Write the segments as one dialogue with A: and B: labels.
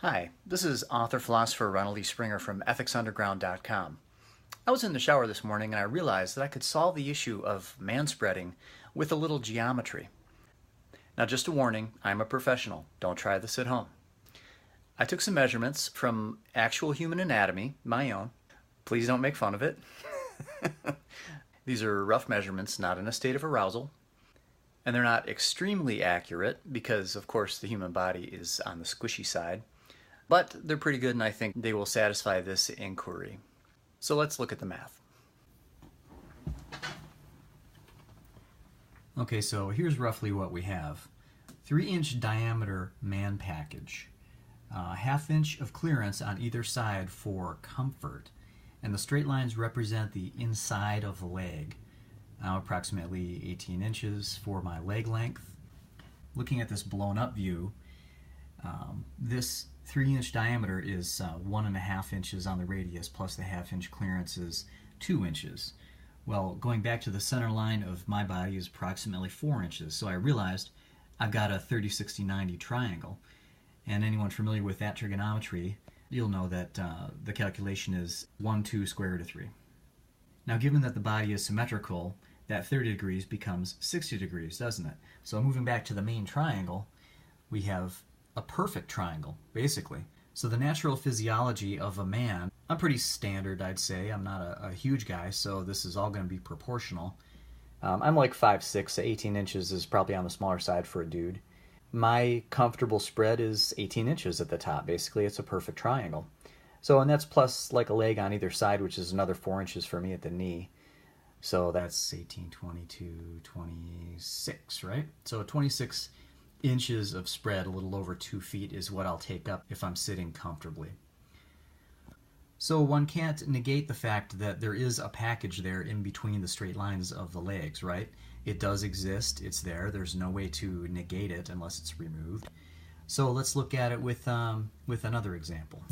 A: Hi, this is author philosopher Ronald E. Springer from ethicsunderground.com. I was in the shower this morning and I realized that I could solve the issue of manspreading with a little geometry. Now just a warning, I'm a professional. Don't try this at home. I took some measurements from actual human anatomy, my own. Please don't make fun of it. These are rough measurements, not in a state of arousal. And they're not extremely accurate because, of course, the human body is on the squishy side. But they're pretty good and I think they will satisfy this inquiry. So let's look at the math. Okay, so here's roughly what we have. 3-inch diameter man package. 1/2 inch of clearance on either side for comfort. And the straight lines represent the inside of the leg. Now approximately 18 inches for my leg length. Looking at this blown up view, this 3-inch diameter is 1.5 inches on the radius, plus the 1/2 inch clearance is 2 inches. Well, going back to the center line of my body is approximately 4 inches, so I realized I've got a 30-60-90 triangle. And anyone familiar with that trigonometry, you'll know that the calculation is 1, 2 square root of 3. Now given that the body is symmetrical, that 30 degrees becomes 60 degrees, doesn't it? So moving back to the main triangle, we have a perfect triangle, basically. So the natural physiology of a man, I'm pretty standard, I'd say. I'm not a huge guy, so this is all going to be proportional. I'm like 5'6", so 18 inches is probably on the smaller side for a dude. My comfortable spread is 18 inches at the top. Basically, it's a perfect triangle. So, and that's plus like a leg on either side, which is another 4 inches for me at the knee. So that's 18, 22, 26, right? So 26 inches of spread, a little over 2 feet, is what I'll take up if I'm sitting comfortably. So one can't negate the fact that there is a package there in between the straight lines of the legs, right? It does exist, it's there, there's no way to negate it unless it's removed. So let's look at it with another example.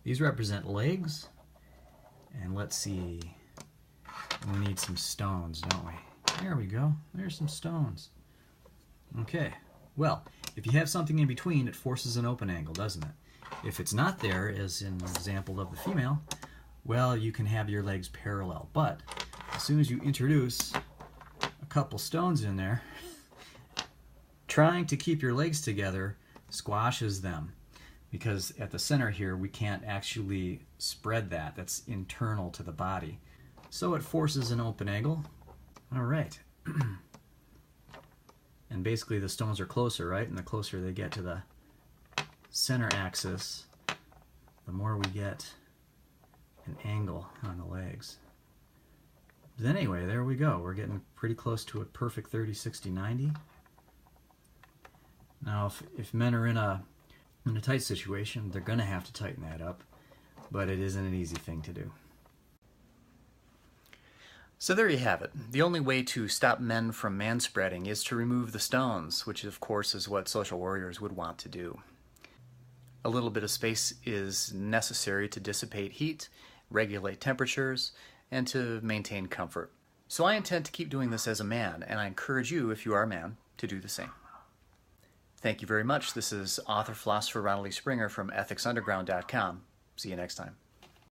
A: These represent legs, and let's see, we need some stones, don't we? There we go. There's some stones. Okay. Well, if you have something in between, it forces an open angle, doesn't it? If it's not there, as in the example of the female, well, you can have your legs parallel. But as soon as you introduce a couple stones in there, trying to keep your legs together squashes them. Because at the center here, we can't actually spread that. That's internal to the body. So it forces an open angle. All right. And basically the stones are closer, right? And the closer they get to the center axis, the more we get an angle on the legs. But anyway, there we go. We're getting pretty close to a perfect 30-60-90. Now, if men are in a tight situation, they're going to have to tighten that up, but it isn't an easy thing to do. So there you have it. The only way to stop men from manspreading is to remove the stones, which of course is what social warriors would want to do. A little bit of space is necessary to dissipate heat, regulate temperatures, and to maintain comfort. So I intend to keep doing this as a man, and I encourage you, if you are a man, to do the same. Thank you very much. This is author philosopher Ronald E. Springer from ethicsunderground.com. See you next time.